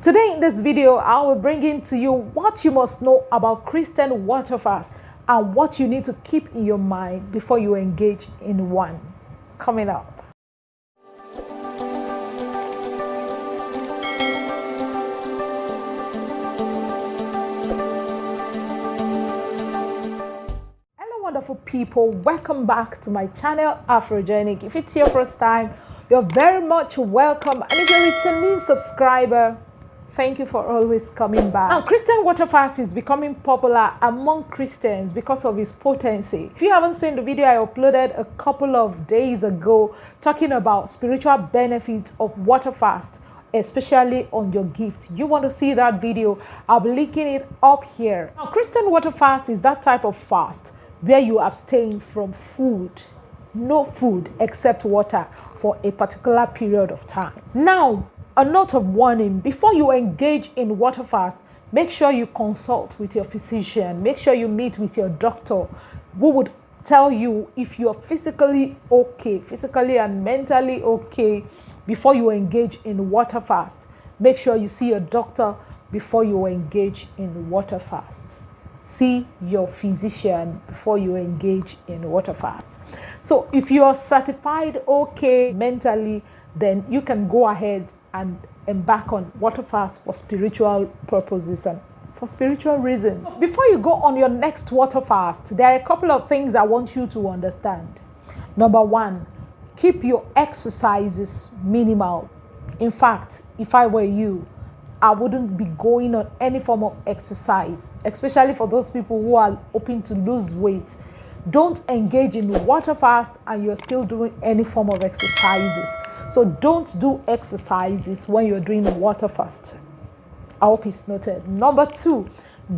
Today in this video, I will bring in to you what you must know about Christian water fast and what you need to keep in your mind before you engage in one. Coming up. Wonderful people, welcome back to my channel Afrogenic. If it's your first time, you're very much welcome, and if you're a returning subscriber, thank you for always coming back. Now, Christian water fast is becoming popular among Christians because of its potency. If you haven't seen the video I uploaded a couple of days ago talking about spiritual benefits of water fast, especially on your gift, you want to see that video, I'll be linking it up here. Now, Christian water fast is that type of fast where you abstain from food, no food except water for a particular period of time. Now, a note of warning: before you engage in water fast, make sure you consult with your physician. Make sure you meet with your doctor, who would tell you if you are physically okay, physically and mentally okay, before you engage in water fast. Make sure you see a doctor before you engage in water fast. See your physician before you engage in water fast. So if you are certified okay mentally, then you can go ahead and embark on water fast for spiritual purposes and for spiritual reasons. Before you go on your next water fast, there are a couple of things I want you to understand. Number one, keep your exercises minimal. In fact, if I were you, I wouldn't be going on any form of exercise, especially for those people who are hoping to lose weight. Don't engage in water fast and you're still doing any form of exercises. So don't do exercises when you're doing water fast. I hope it's noted. Number two,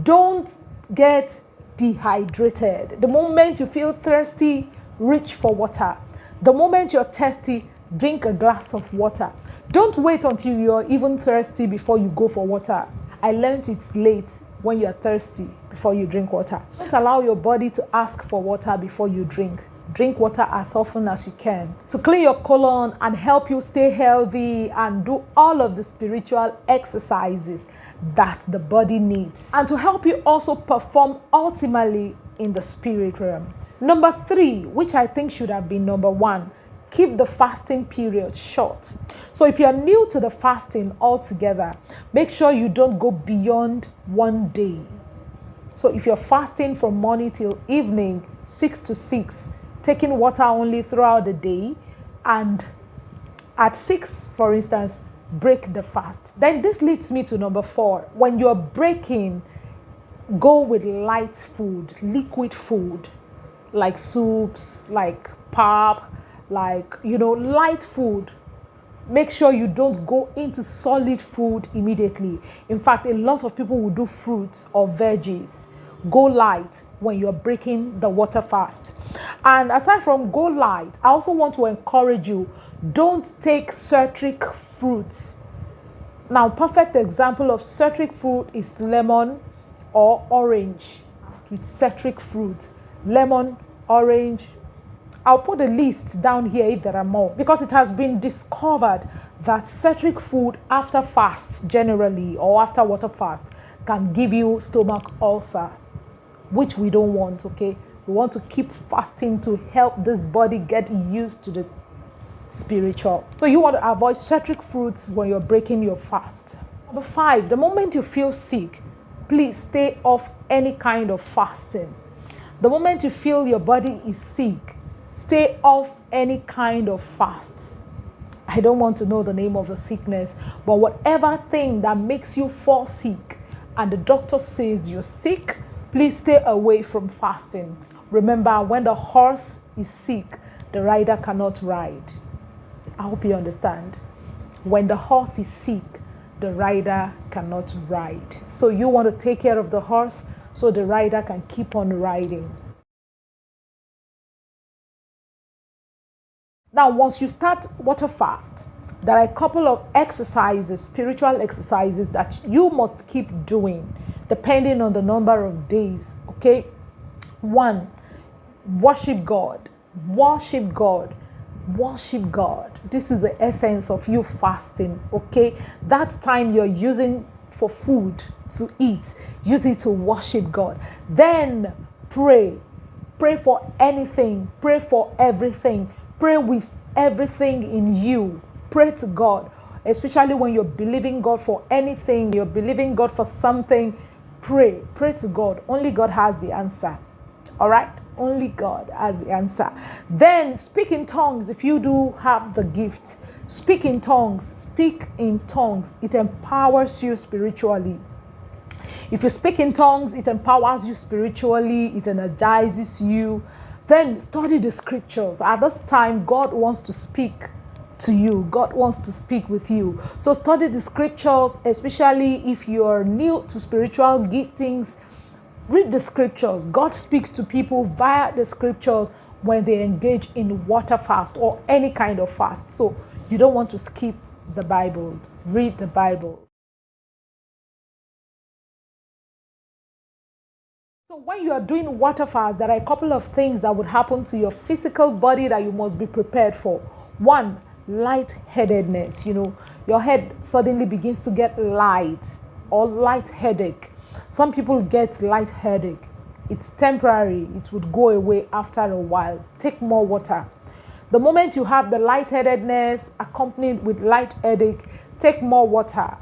don't get dehydrated. The moment you feel thirsty, reach for water. The moment you're thirsty, drink a glass of water. Don't wait until you're even thirsty before you go for water. I learned it's late when you're thirsty before you drink water. Don't allow your body to ask for water before you drink. Drink water as often as you can to clean your colon and help you stay healthy and do all of the spiritual exercises that the body needs, and to help you also perform ultimately in the spirit realm. Number three, which I think should have been number one, keep the fasting period short. So if you're new to the fasting altogether, make sure you don't go beyond 1 day. So if you're fasting from morning till evening, 6 to 6, taking water only throughout the day, and at 6, for instance, break the fast. Then this leads me to number four. When you're breaking, go with light food, liquid food, like soups, like pap, like, light food. Make sure you don't go into solid food immediately. In fact, a lot of people will do fruits or veggies. Go light when you're breaking the water fast. And aside from go light, I also want to encourage you, don't take Cirtric fruits. Now, perfect example of Cirtric fruit is lemon or orange. With Cirtric fruit, lemon, orange. I'll put a list down here if there are more, because it has been discovered that Cirtric food after fasts generally, or after water fast, can give you stomach ulcer, which we don't want, okay? We want to keep fasting to help this body get used to the spiritual. So you want to avoid Cirtric fruits when you're breaking your fast. Number five, the moment you feel sick, please stay off any kind of fasting. The moment you feel your body is sick, stay off any kind of fast. I don't want to know the name of the sickness, but whatever thing that makes you fall sick and the doctor says you're sick, please stay away from fasting. Remember, when the horse is sick, the rider cannot ride. I hope you understand. When the horse is sick, the rider cannot ride. So you want to take care of the horse so the rider can keep on riding. Now, once you start water fast, there are a couple of exercises, spiritual exercises that you must keep doing depending on the number of days, okay? One, worship God. Worship God. Worship God. This is the essence of you fasting, okay? That time you're using for food to eat, use it to worship God. Then pray. Pray for anything. Pray for everything. Pray with everything in you. Pray to God, especially when you're believing God for anything, you're believing God for something. Pray to God. Only God has the answer. All right? Only God has the answer. Then speak in tongues. If you do have the gift, speak in tongues. Speak in tongues. It empowers you spiritually. If you speak in tongues, it empowers you spiritually. It energizes you. Then study the scriptures. At this time, God wants to speak to you. God wants to speak with you. So study the scriptures, especially if you are new to spiritual giftings. Read the scriptures. God speaks to people via the scriptures when they engage in water fast or any kind of fast. So you don't want to skip the Bible. Read the Bible. So when you are doing water fast, there are a couple of things that would happen to your physical body that you must be prepared for. One, lightheadedness. Your head suddenly begins to get light or light headache. Some people get light headache. It's temporary. It would go away after a while. Take more water. The moment you have the lightheadedness accompanied with light headache, take more water.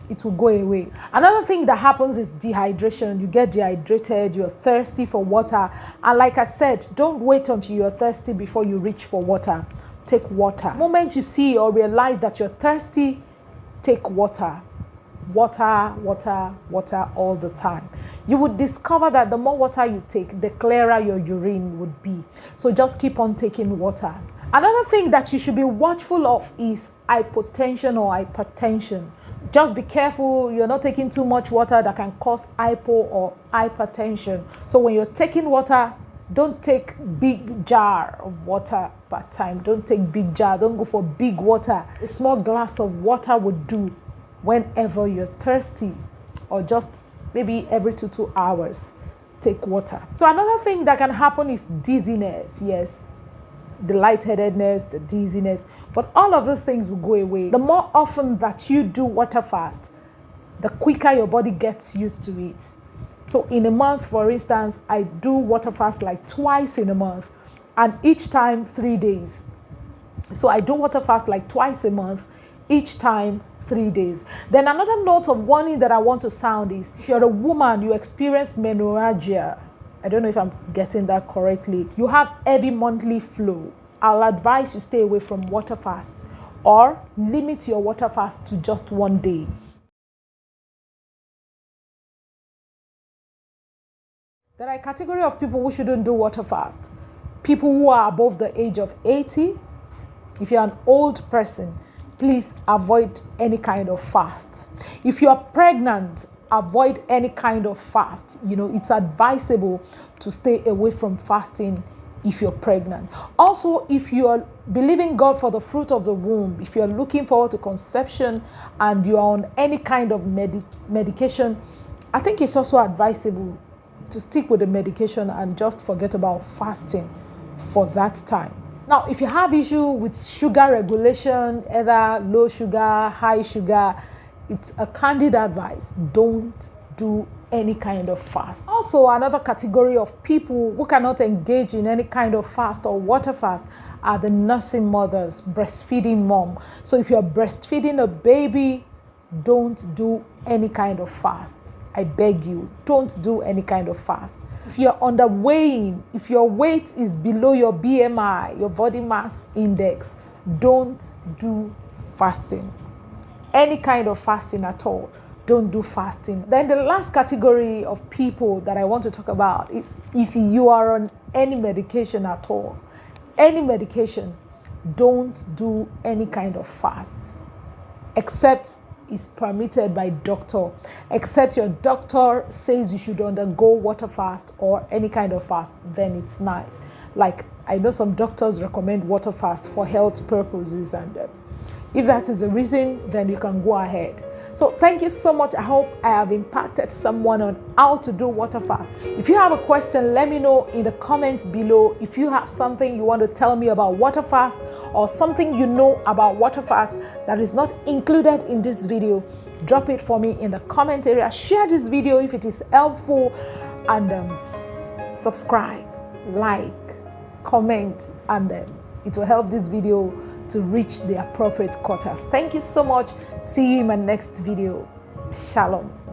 It will go away. Another thing that happens is dehydration. You get dehydrated, you're thirsty for water. And like I said, don't wait until you're thirsty before you reach for water. Take water. The moment you see or realize that you're thirsty, take water. Water, water, water all the time. You would discover that the more water you take, the clearer your urine would be. So just keep on taking water. Another thing that you should be watchful of is hypotension or hypertension. Just be careful you're not taking too much water that can cause hypo or hypertension. So when you're taking water, don't take big jar of water per time. Don't take big jar. Don't go for big water. A small glass of water would do whenever you're thirsty, or just maybe every 2 hours, take water. So another thing that can happen is dizziness. Yes, the lightheadedness, the dizziness, but all of those things will go away. The more often that you do water fast, the quicker your body gets used to it. So in a month, for instance, I do water fast like twice in a month, and each time 3 days. So I do water fast like twice a month, each time 3 days. Then another note of warning that I want to sound is, if you're a woman, you experience menorrhagia. I don't know if I'm getting that correctly. You have heavy monthly flow. I'll advise you stay away from water fast, or limit your water fast to just 1 day. There are a category of people who shouldn't do water fast. People who are above the age of 80. If you're an old person, please avoid any kind of fast. If you are pregnant, avoid any kind of fast. It's advisable to stay away from fasting if you're pregnant. Also, if you're believing God for the fruit of the womb, if you're looking forward to conception and you're on any kind of medication, I think it's also advisable to stick with the medication and just forget about fasting for that time. Now, if you have issue with sugar regulation, either low sugar, high sugar, it's a candid advice. Don't do any kind of fast. Also, another category of people who cannot engage in any kind of fast or water fast are the nursing mothers, breastfeeding mom. So if you're breastfeeding a baby, don't do any kind of fast. I beg you, don't do any kind of fast. If you're underweighing, if your weight is below your BMI, your body mass index, don't do fasting. Any kind of fasting at all, don't do fasting. Then the last category of people that I want to talk about is if you are on any medication at all, any medication, don't do any kind of fast, except is permitted by doctor, except your doctor says you should undergo water fast or any kind of fast, then it's nice. Like, I know some doctors recommend water fast for health purposes, and if that is the reason, then you can go ahead. So thank you so much. I hope I have impacted someone on how to do water fast. If you have a question, let me know in the comments below. If you have something you want to tell me about water fast, or something you know about water fast that is not included in this video, drop it for me in the comment area. Share this video if it is helpful, and subscribe, like, comment, and it will help this video to reach the appropriate quotas. Thank you so much. See you in my next video. Shalom.